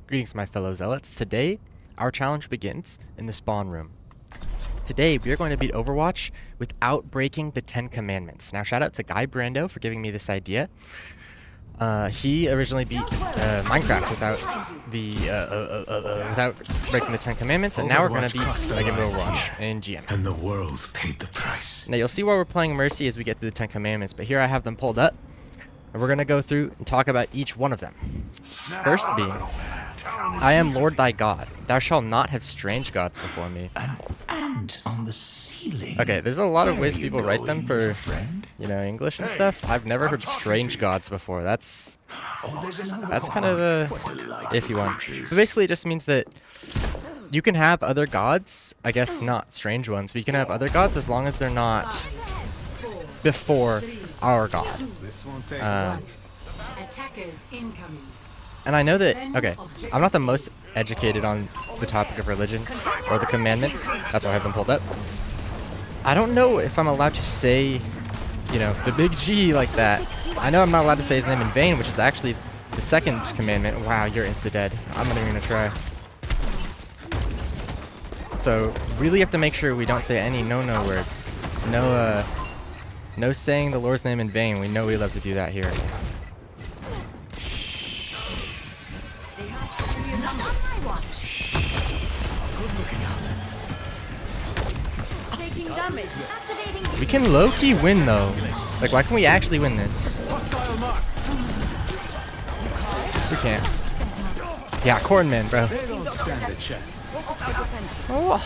Greetings, my fellow zealots. Today, our challenge begins in the spawn room. Today, we are going to beat Overwatch without breaking the 10 commandments. Now, shout out to Guy Brando for giving me this idea. He originally beat Minecraft without breaking the 10 commandments, and now we're going to beat Overwatch in GM. And the world paid the price. Now, you'll see why we're playing Mercy as we get through the 10 commandments, but here I have them pulled up, and we're going to go through and talk about each one of them. First being, I am Lord thy God. Thou shalt not have strange gods before me. An ant on the ceiling. Okay, there's a lot of ways people write them for, friend. English and stuff. I've never heard strange gods before. That's kind of a iffy one. But basically, it just means that you can have other gods, I guess not strange ones, but you can have other gods as long as they're not before our God. And I know that, okay, I'm not the most educated on the topic of religion or the commandments. That's why I have them pulled up. I don't know if I'm allowed to say, the big G like that. I know I'm not allowed to say his name in vain, which is actually the second commandment. Wow, you're insta-dead. I'm not even going to try. So, really have to make sure we don't say any no-no words. No saying the Lord's name in vain. We know we love to do that here. We can low-key win though. Like, why can we actually win this? We can't. Yeah, Cornman, bro. Oh,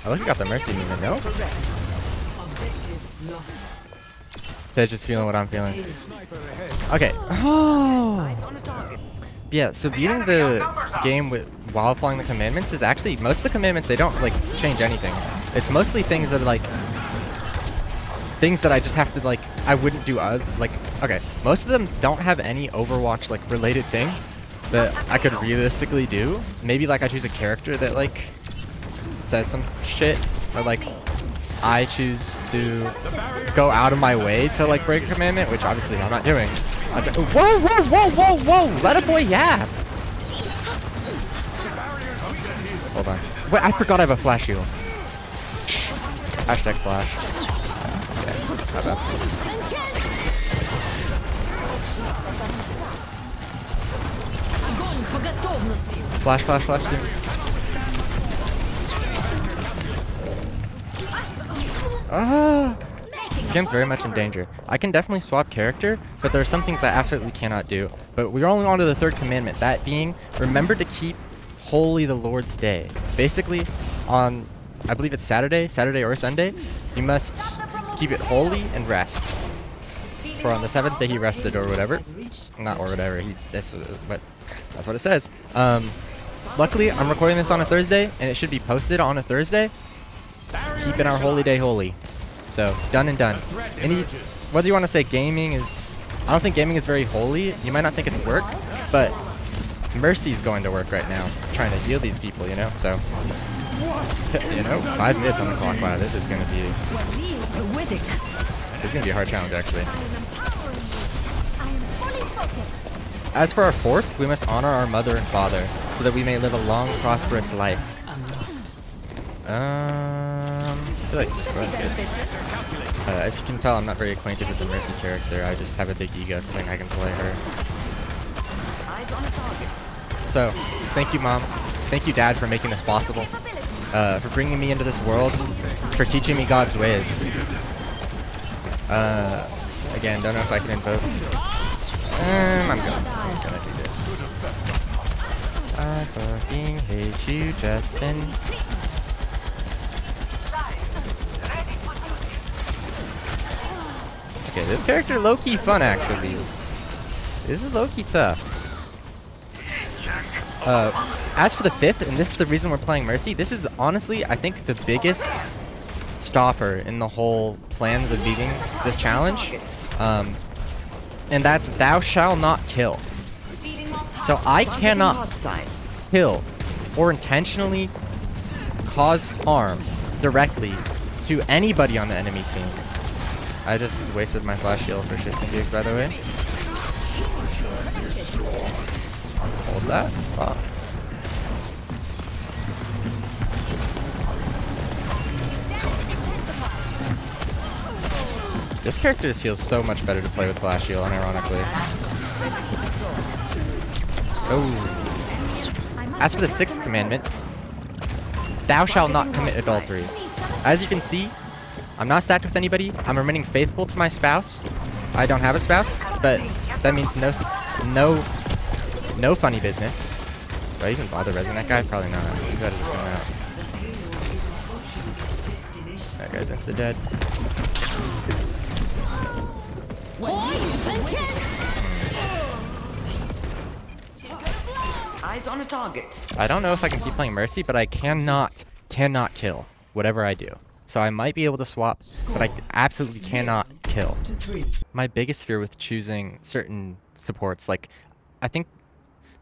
I look, you got the mercy movement, no? That's just feeling what I'm feeling. Okay. Oh. Yeah, so beating the game while applying the commandments is actually, most of the commandments, they don't change anything. It's mostly things that are things that I just have to I wouldn't do okay, most of them don't have any Overwatch related thing that I could realistically do. Maybe I choose a character that says some shit, or I choose to go out of my way to break a commandment, which obviously I'm not doing. Whoa! Let a boy yap! Hold on. Wait, I forgot I have a flash heal. Hashtag flash. Okay, my bad. Flash too. Ah! This game's very much in danger. I can definitely swap character, but there are some things I absolutely cannot do. But we're only on to the third commandment, that being, remember to keep holy the Lord's day. Basically, on, I believe it's Saturday or Sunday, you must keep it holy and rest. For on the 7th day he rested, or whatever. Not or whatever, that's what it says. Luckily, I'm recording this on a Thursday, and it should be posted on a Thursday. Keeping our holy day holy. So, done and done. Whether you want to say gaming is... I don't think gaming is very holy. You might not think it's work, but Mercy's going to work right now. Trying to heal these people, So, 5 minutes on the clock. Wow, this is going to be... This is going to be a hard challenge, actually. As for our fourth, we must honor our mother and father, so that we may live a long, prosperous life. I feel like this is good. If you can tell, I'm not very acquainted with the Mercy character. I just have a big ego, so I think I can play her. So, thank you, Mom. Thank you, Dad, for making this possible. For bringing me into this world. For teaching me God's ways. Again, don't know if I can invoke. I'm gonna do this. I fucking hate you, Justin. Okay, this character low-key fun, actually. This is low-key tough. As for the 5th, and this is the reason we're playing Mercy, this is honestly, I think, the biggest stopper in the whole plans of beating this challenge. And that's thou shalt not kill. So I cannot kill or intentionally cause harm directly to anybody on the enemy team. I just wasted my flash shield for shits and gigs, by the way. Hold that. Wow. This character just feels so much better to play with Flash Heal, unironically. Oh. As for the 6th commandment, thou shalt not commit adultery. As you can see, I'm not stacked with anybody. I'm remaining faithful to my spouse. I don't have a spouse, but that means no funny business. Do I even bother resing that guy? Probably not. You gotta just come out. That guy's insta dead. Eyes on a target. I don't know if I can keep playing Mercy, but I cannot kill whatever I do. So I might be able to swap, but I absolutely cannot kill. My biggest fear with choosing certain supports, like, I think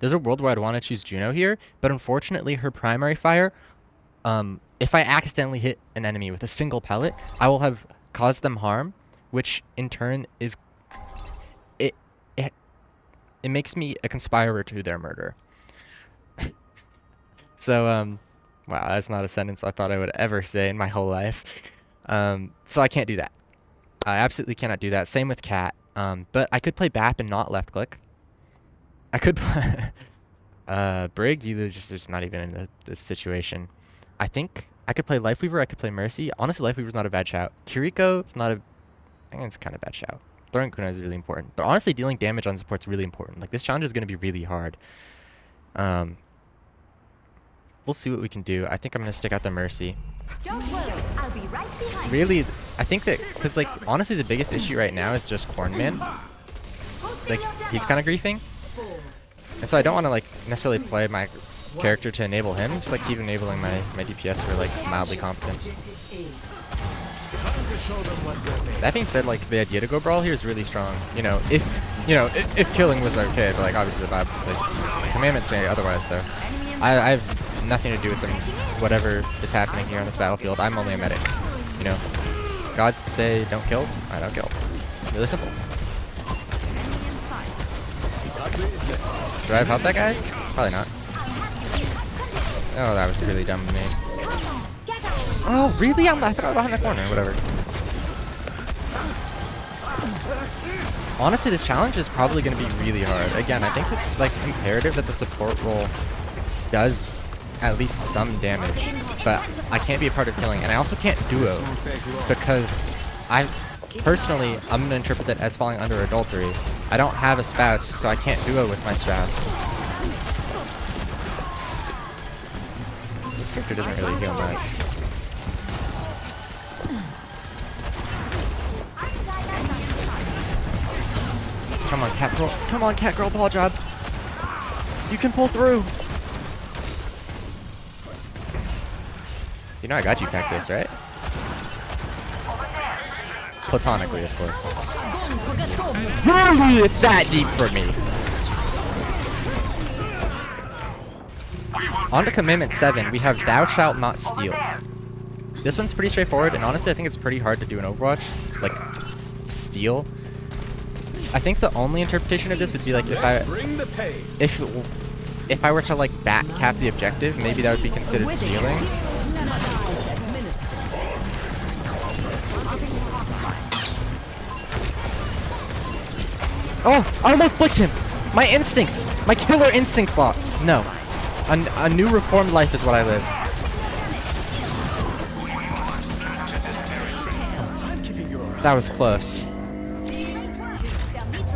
there's a world where I'd want to choose Juno here, but unfortunately her primary fire, if I accidentally hit an enemy with a single pellet, I will have caused them harm, which in turn is, it makes me a conspirer to their murder. So, wow, that's not a sentence I thought I would ever say in my whole life. So I can't do that. I absolutely cannot do that. Same with Cat. But I could play BAP and not left click. I could play... Brig, you just not even in this situation. I think I could play Lifeweaver, I could play Mercy. Honestly, Lifeweaver's not a bad shout. Kiriko, it's not a... I think it's kind of a bad shout. Throwing Kunai is really important. But honestly, dealing damage on support's really important. Like, this challenge is going to be really hard. We'll see what we can do. I think I'm going to stick out the Mercy. Don't worry, I'll be right behind. Really, I think that, because, like, honestly, the biggest issue right now is just Cornman. Like, he's kind of griefing. And so I don't want to, like, necessarily play my character to enable him. Just, like, keep enabling my DPS for, like, mildly competent. That being said, like, the idea to go brawl here is really strong. You know, if killing was okay, but, like, obviously the Bible, like, commandments say otherwise, so. I have nothing to do with them, whatever is happening here on this battlefield. I'm only a medic, you know. Gods say don't kill, I don't kill. Really simple. Should I have helped that guy? Probably not. Oh, that was really dumb of me. Oh, really? I thought I was behind the corner, whatever. Honestly, this challenge is probably going to be really hard. Again, I think it's, like, imperative that the support role does at least some damage, but I can't be a part of killing, and I also can't duo, because I'm going to interpret that as falling under adultery. I don't have a spouse, so I can't duo with my spouse. This character doesn't really heal much. Come on, cat girl. Come on, cat girl, ball jobs. You can pull through. You know I got you, Cactus, right? Platonically, of course. It's that deep for me. On to Commitment 7, we have Thou Shalt Not Steal. This one's pretty straightforward, and honestly I think it's pretty hard to do in Overwatch. Like, steal. I think the only interpretation of this would be like if I were to like bat cap the objective, maybe that would be considered stealing. Oh, I almost blicked him! My instincts! My killer instincts locked! No. A new reformed life is what I live. That was close.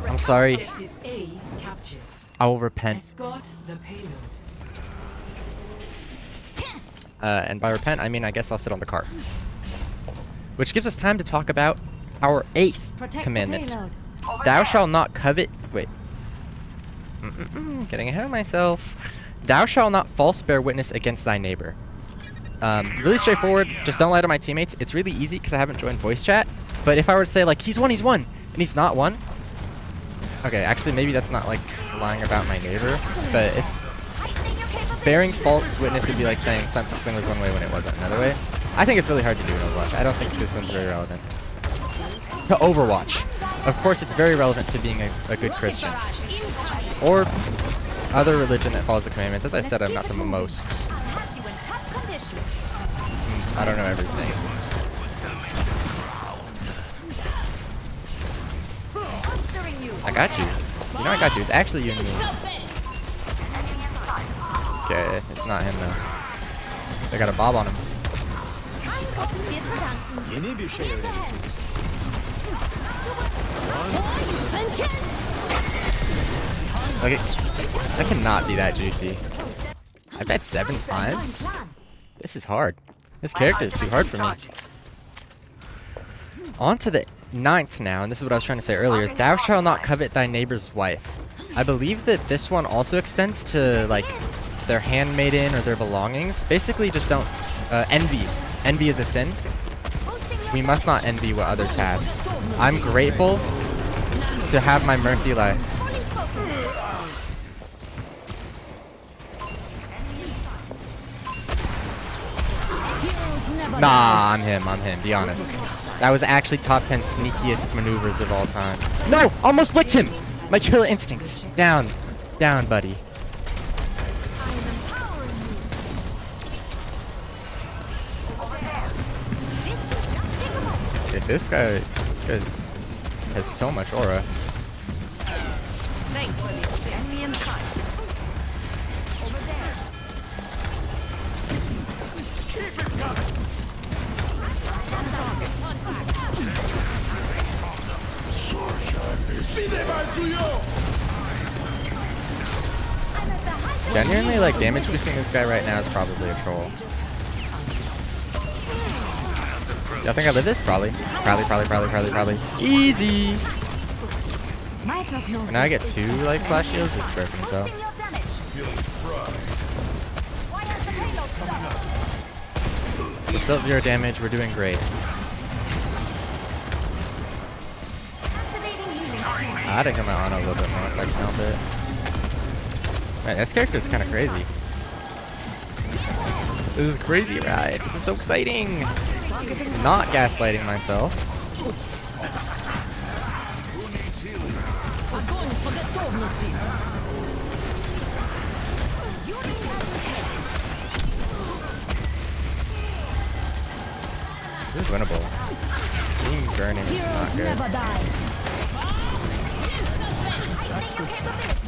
I'm sorry. I will repent. And by repent, I mean I guess I'll sit on the cart. Which gives us time to talk about our 8th commandment. Thou shalt not covet... Wait. Getting ahead of myself. Thou shalt not false bear witness against thy neighbor. Really straightforward. Just don't lie to my teammates. It's really easy because I haven't joined voice chat. But if I were to say, like, he's one, and he's not one. Okay, actually, maybe that's not, like, lying about my neighbor. But it's... Bearing false witness would be like saying something was one way when it wasn't another way. I think it's really hard to do in Overwatch. I don't think this one's very relevant. To Overwatch. Of course, it's very relevant to being a good Christian. Or other religion that follows the commandments. As I said, I'm not the most... I don't know everything. I got you. You know I got you. It's actually you and me. Okay, it's not him though. They got a bob on him. Okay, that cannot be that juicy. I bet 7 times. This is hard. This character is too hard for me. On to the 9th now, and this is what I was trying to say earlier. Thou shalt not covet thy neighbor's wife. I believe that this one also extends to like their handmaiden or their belongings. Basically, just don't envy. Envy is a sin. We must not envy what others have. I'm grateful to have my mercy life. Nah, I'm him. Be honest. That was actually top 10 sneakiest maneuvers of all time. No! Almost blicked him! My killer instincts. Down. Down, buddy. Dude, this guy has so much aura. Thanks for the enemy in sight. Over there. Keep it coming. Genuinely, like, damage boosting this guy right now is probably a troll. Y'all think I live this? Probably. Probably. Easy! And now I get 2, like, flash shields. It's broken, so. We're still at 0 damage. We're doing great. I had to come out on a little bit more if I can help it. Man, this character is kind of crazy. This is a crazy ride. This is so exciting. Not gaslighting myself. This is winnable. Being burning is not good. That's good stuff.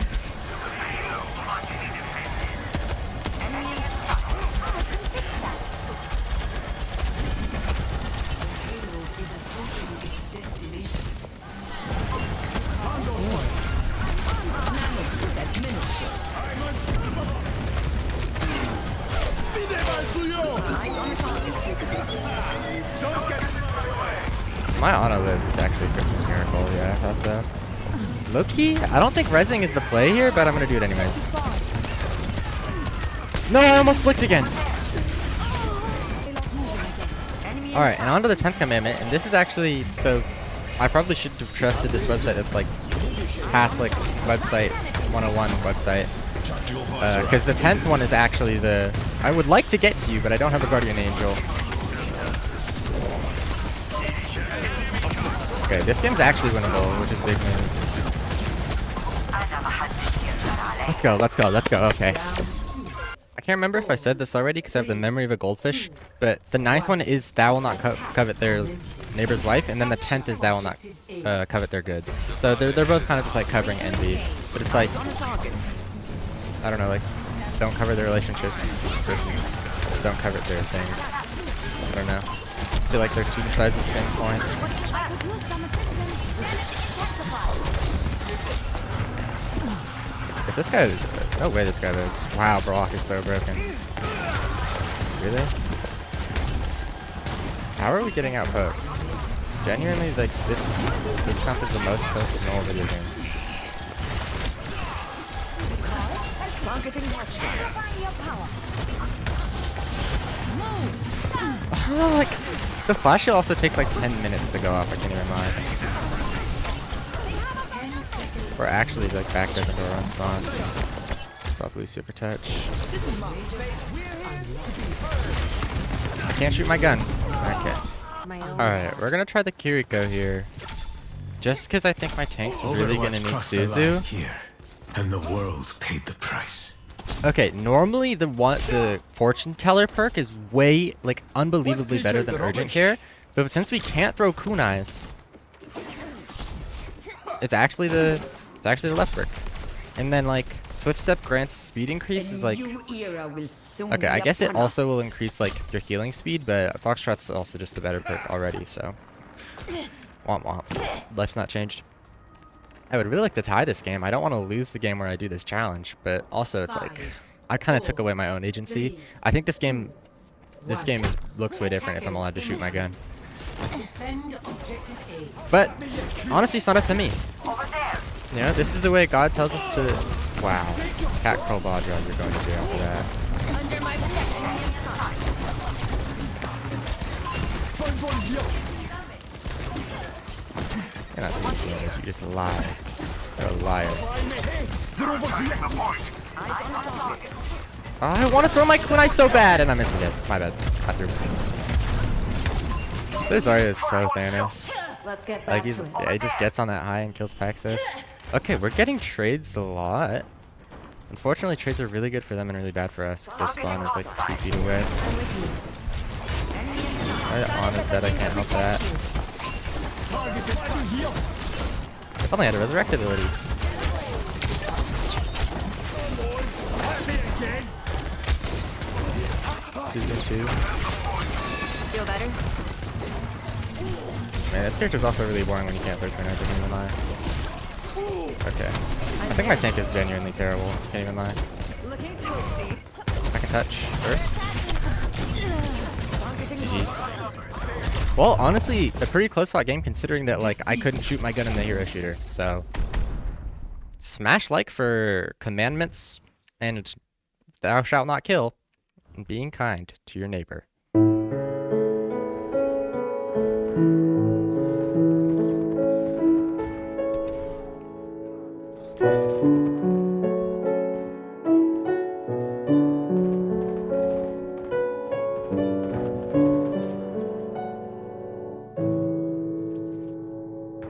My auto live is actually a Christmas miracle. Yeah, I thought so. Low-key, I don't think rezzing is the play here, but I'm gonna do it anyways. No, I almost flicked again. Alright, and on to the 10th commandment, and this is actually, so I probably should have trusted this website that's like Catholic website 101 website. Because the 10th one is actually the, I would like to get to you, but I don't have a guardian angel. Okay, this game's actually winnable, which is big news. Let's go, okay. I can't remember if I said this already because I have the memory of a goldfish, but the 9th one is thou will not covet their neighbor's wife, and then the 10th is thou will not covet their goods. So they're both kind of just like covering envy, but it's like, I don't know, like, don't cover their relationships versus don't covet their things. I don't know. I feel like they're 2 sides of the same coin. If this guy, no way this guy lives. Wow, Brock is so broken. Really? How are we getting out poked? Genuinely, like, this comp is the most poked in all video game. Oh, like, the flash shield also takes like 10 minutes to go off, I can't even lie. We're actually like backed up into our own spawn. Soft blue super touch. I can't shoot my gun. Okay. Alright, we're gonna try the Kiriko here. Just because I think my tank's really gonna need Suzu. Here, and the world paid the price. Okay, normally the fortune teller perk is way, like, unbelievably better than urgent care, but since we can't throw kunais, It's actually the left brick. And then like Swift Step grants speed increase is like okay, I guess it also will increase like your healing speed, but Foxtrot's also just the better perk already, so womp womp. Life's not changed. I would really like to tie this game. I don't want to lose the game where I do this challenge, but also it's like I kind of took away my own agency. I think this game looks way different if I'm allowed to shoot my gun. But honestly, it's not up to me. You know, this is the way God tells us to. Wow, cat crow bodge you're going to do after that. Under my protection. You're not thinking this, you just lie. You're a liar. Oh, I want to throw my kunai so bad, and I'm missing it. My bad. I threw it. This Zarya is so Thanos. Let's get Like back to it. he just gets on that high and kills Paxos. Okay, we're getting trades a lot. Unfortunately, trades are really good for them and really bad for us because their spawn is like 2 feet away. Right on is dead, I can't help that. If only I had a resurrect ability. Two. Feel better? Man, this character's also really boring when you can't third turn out, can't even lie. Okay. I think my tank is genuinely terrible, can't even lie. Looking toasty. I can touch first. GG's. Well, honestly, a pretty close fought game considering that like I couldn't shoot my gun in the hero shooter, so smash like for commandments and thou shalt not kill and being kind to your neighbor.